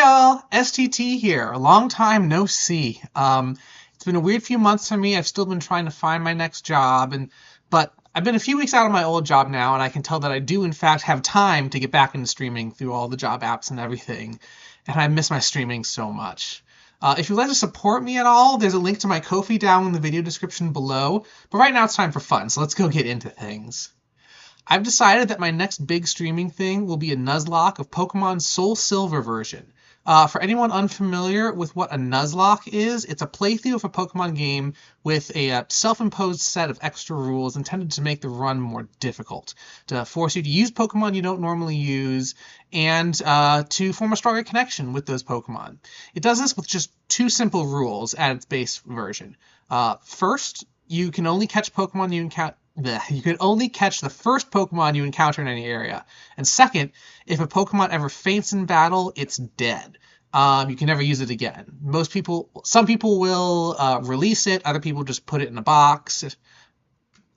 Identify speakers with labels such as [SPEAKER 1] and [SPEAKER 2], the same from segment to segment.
[SPEAKER 1] y'all, STT here. A long time no see. It's been a weird few months for me. I've still been trying to find my next job, but I've been a few weeks out of my old job now, and I can tell that I do in fact have time to get back into streaming through all the job apps and everything. And I miss my streaming so much. If you'd like to support me at all, there's a link to my Ko-fi down in the video description below. But right now it's time for fun, so let's go get into things. I've decided that my next big streaming thing will be a Nuzlocke of Pokemon's SoulSilver version. For anyone unfamiliar with what a Nuzlocke is, it's a playthrough of a Pokemon game with a self-imposed set of extra rules intended to make the run more difficult, to force you to use Pokemon you don't normally use, and to form a stronger connection with those Pokemon. It does this with just two simple rules at its base version. First, you can only catch Pokemon you can only catch the first Pokemon you encounter in any area. And second, if a Pokemon ever faints in battle, it's dead. You can never use it again. Some people will release it, other people just put it in a box.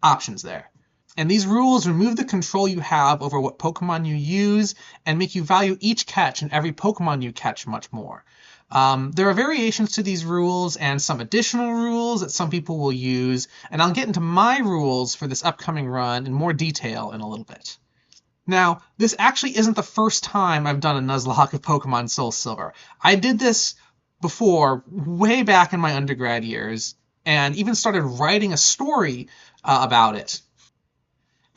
[SPEAKER 1] Options there. And these rules remove the control you have over what Pokemon you use and make you value each catch and every Pokemon you catch much more. There are variations to these rules and some additional rules that some people will use, and I'll get into my rules for this upcoming run in more detail in a little bit. Now, this actually isn't the first time I've done a Nuzlocke of Pokemon SoulSilver. I did this before, way back in my undergrad years, and even started writing a story about it.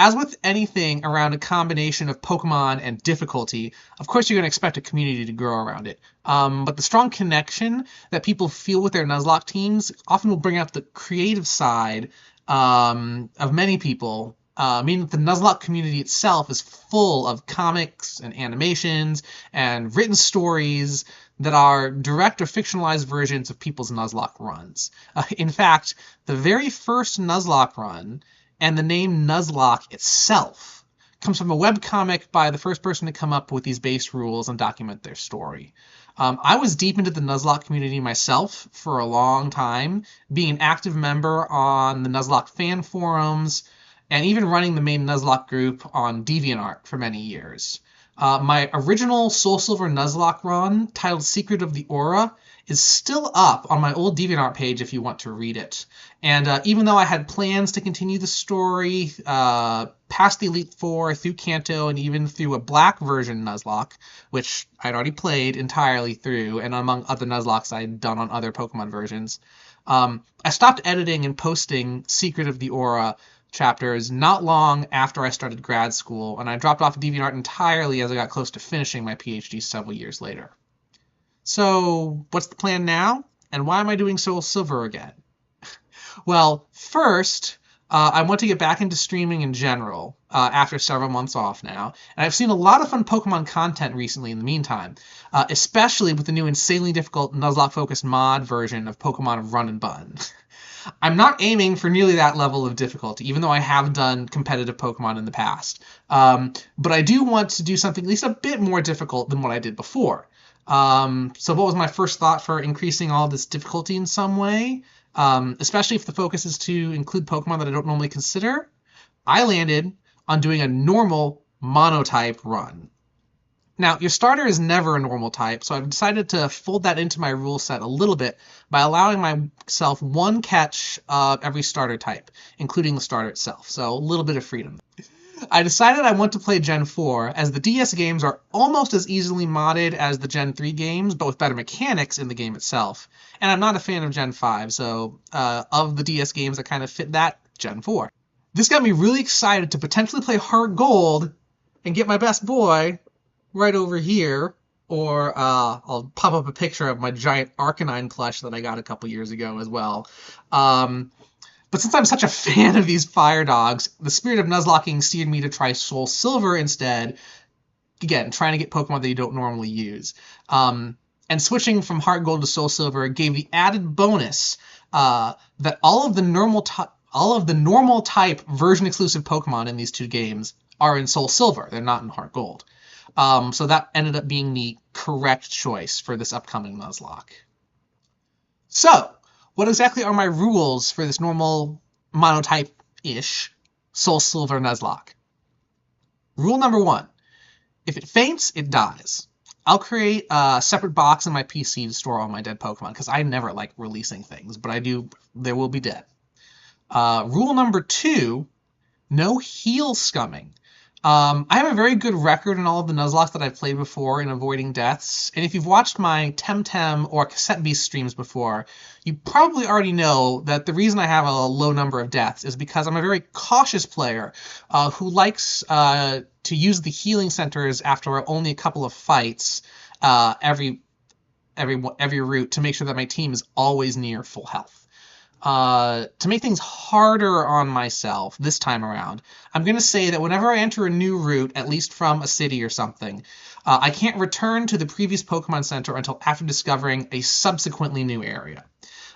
[SPEAKER 1] As with anything around a combination of Pokemon and difficulty, of course you're going to expect a community to grow around it. But the strong connection that people feel with their Nuzlocke teams often will bring out the creative side of many people, meaning that the Nuzlocke community itself is full of comics and animations and written stories that are direct or fictionalized versions of people's Nuzlocke runs. In fact, the very first Nuzlocke run and the name Nuzlocke itself comes from a webcomic by the first person to come up with these base rules and document their story. I was deep into the Nuzlocke community myself for a long time, being an active member on the Nuzlocke fan forums, and even running the main Nuzlocke group on DeviantArt for many years. My original SoulSilver Nuzlocke run, titled Secret of the Aura, is still up on my old DeviantArt page if you want to read it. And even though I had plans to continue the story past the Elite Four, through Kanto, and even through a black version Nuzlocke, which I'd already played entirely through, and among other Nuzlockes I'd done on other Pokemon versions, I stopped editing and posting Secret of the Aura chapters not long after I started grad school, and I dropped off DeviantArt entirely as I got close to finishing my PhD several years later. So, what's the plan now? And why am I doing SoulSilver again? Well, first, I want to get back into streaming in general after several months off now. And I've seen a lot of fun Pokemon content recently in the meantime, especially with the new insanely difficult Nuzlocke-focused mod version of Pokemon Run and Bun. I'm not aiming for nearly that level of difficulty, even though I have done competitive Pokemon in the past. But I do want to do something at least a bit more difficult than what I did before. So what was my first thought for increasing all this difficulty in some way? Especially if the focus is to include Pokemon that I don't normally consider? I landed on doing a normal monotype run. Now, your starter is never a normal type, so I've decided to fold that into my rule set a little bit by allowing myself one catch of every starter type, including the starter itself, so a little bit of freedom. I decided I want to play Gen 4, as the DS games are almost as easily modded as the Gen 3 games, but with better mechanics in the game itself. And I'm not a fan of Gen 5, so of the DS games that kind of fit that, Gen 4. This got me really excited to potentially play Heart Gold and get my best boy right over here, or I'll pop up a picture of my giant Arcanine plush that I got a couple years ago as well. But since I'm such a fan of these fire dogs, the spirit of Nuzlocking steered me to try SoulSilver instead. Again, trying to get Pokemon that you don't normally use. And switching from Heart Gold to SoulSilver gave the added bonus that all of the normal type version exclusive Pokemon in these two games are in SoulSilver. They're not in Heart Gold. So that ended up being the correct choice for this upcoming Nuzlocke. So, what exactly are my rules for this normal monotype-ish SoulSilver Nuzlocke? Rule number 1. If it faints, it dies. I'll create a separate box in my PC to store all my dead Pokemon, because I never like releasing things, but I do. There will be dead. Rule number 2, no heal scumming. I have a very good record in all of the Nuzlocke that I've played before in avoiding deaths, and if you've watched my Temtem or Cassette Beast streams before, you probably already know that the reason I have a low number of deaths is because I'm a very cautious player who likes to use the healing centers after only a couple of fights every route to make sure that my team is always near full health. To make things harder on myself this time around, I'm going to say that whenever I enter a new route, at least from a city or something, I can't return to the previous Pokemon Center until after discovering a subsequently new area.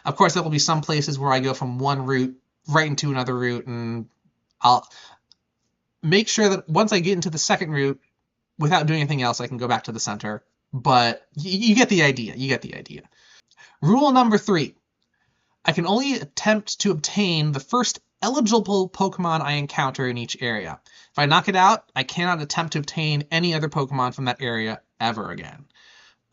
[SPEAKER 1] Of course, there will be some places where I go from one route right into another route, and I'll make sure that once I get into the second route, without doing anything else, I can go back to the center. But you get the idea. You get the idea. Rule number 3. I can only attempt to obtain the first eligible Pokemon I encounter in each area. If I knock it out, I cannot attempt to obtain any other Pokemon from that area ever again.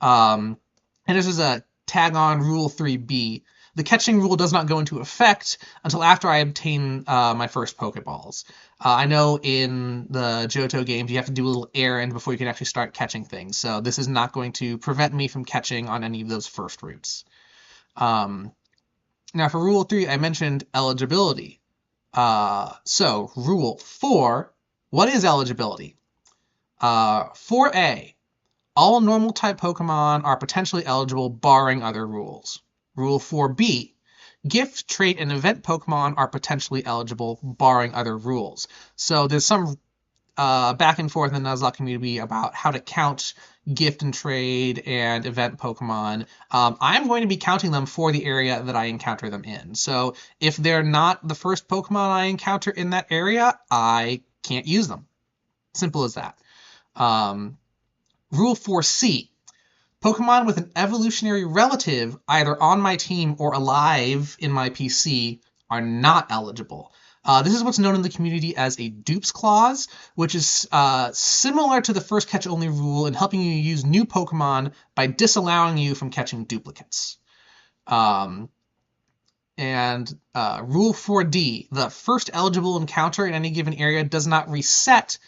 [SPEAKER 1] And this is a tag-on Rule 3B. The catching rule does not go into effect until after I obtain my first Pokeballs. I know in the Johto games you have to do a little errand before you can actually start catching things, so this is not going to prevent me from catching on any of those first routes. Now, for Rule 3, I mentioned eligibility. So, Rule 4, what is eligibility? 4A, all normal-type Pokemon are potentially eligible, barring other rules. Rule 4B, gift, trait, and event Pokemon are potentially eligible, barring other rules. So, there's some back and forth in the Nuzlocke community about how to count gift and trade and event Pokemon. I'm going to be counting them for the area that I encounter them in. So if they're not the first Pokemon I encounter in that area, I can't use them. Simple as that. Rule 4C. Pokemon with an evolutionary relative either on my team or alive in my PC are not eligible. This is what's known in the community as a dupes clause, which is similar to the first catch-only rule in helping you use new Pokemon by disallowing you from catching duplicates. And Rule 4D, the first eligible encounter in any given area does not reset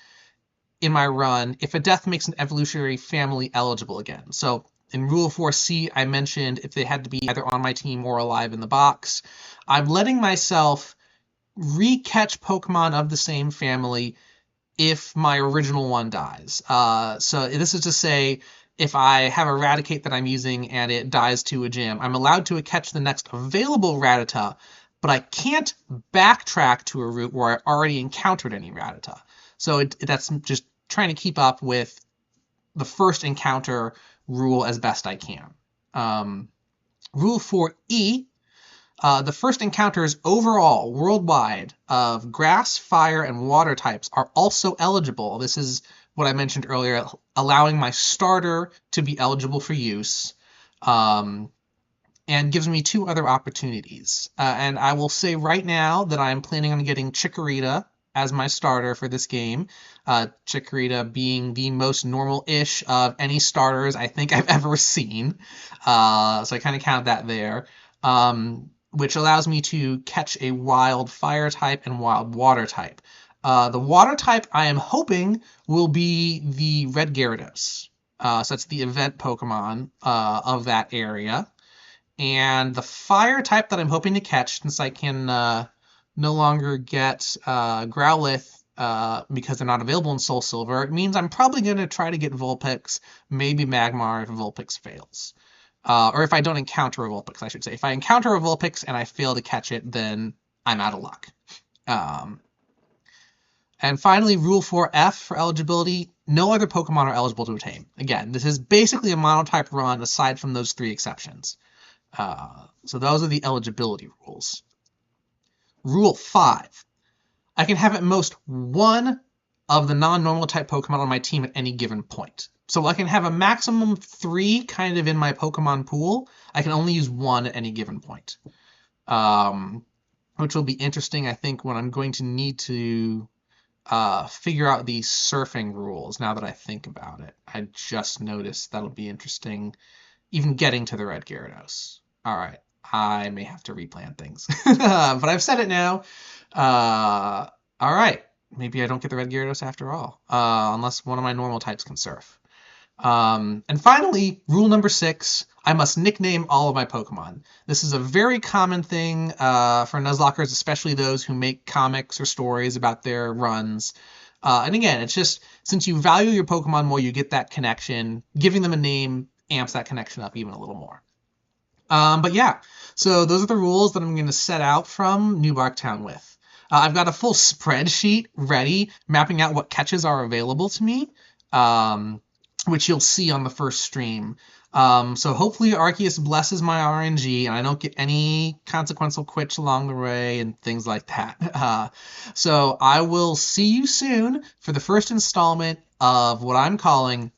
[SPEAKER 1] in my run if a death makes an evolutionary family eligible again. So in Rule 4C, I mentioned if they had to be either on my team or alive in the box. I'm letting myself re-catch Pokemon of the same family if my original one dies. So this is to say, if I have a Raticate that I'm using and it dies to a gym, I'm allowed to catch the next available Rattata, but I can't backtrack to a route where I already encountered any Rattata. So that's just trying to keep up with the first encounter rule as best I can. Rule 4E, the first encounters overall, worldwide, of grass, fire, and water types are also eligible. This is what I mentioned earlier, allowing my starter to be eligible for use, and gives me 2 other opportunities. And I will say right now that I'm planning on getting Chikorita as my starter for this game. Chikorita being the most normal-ish of any starters I think I've ever seen. So I kind of count that there. Which allows me to catch a wild fire type and wild water type. The water type I am hoping will be the red Gyarados. So that's the event Pokemon of that area. And the fire type that I'm hoping to catch, since I can no longer get Growlithe because they're not available in SoulSilver, it means I'm probably going to try to get Vulpix, maybe Magmar if Vulpix fails. Or if I don't encounter a Vulpix, I should say. If I encounter a Vulpix and I fail to catch it, then I'm out of luck. And finally, Rule 4F for eligibility, no other Pokemon are eligible to attain. Again, this is basically a monotype run aside from those 3 exceptions. So those are the eligibility rules. Rule 5. I can have at most 1 of the non-normal type Pokemon on my team at any given point. So I can have a maximum 3 kind of in my Pokemon pool. I can only use 1 at any given point. Which will be interesting, I think, when I'm going to need to figure out these surfing rules now that I think about it. I just noticed that'll be interesting, even getting to the Red Gyarados. All right, I may have to replan things, but I've said it now. All right, maybe I don't get the Red Gyarados after all, unless one of my normal types can surf. And finally, rule number 6, I must nickname all of my Pokemon. This is a very common thing for Nuzlockers, especially those who make comics or stories about their runs. And again, it's just, since you value your Pokemon more, you get that connection. Giving them a name amps that connection up even a little more. But yeah, so those are the rules that I'm going to set out from New Barktown with. I've got a full spreadsheet ready, mapping out what catches are available to me. Which you'll see on the first stream. So hopefully Arceus blesses my RNG and I don't get any consequential quits along the way and things like that. So I will see you soon for the first installment of what I'm calling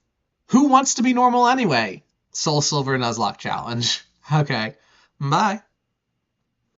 [SPEAKER 1] Who Wants to Be Normal Anyway? SoulSilver Nuzlocke Challenge. Okay, bye.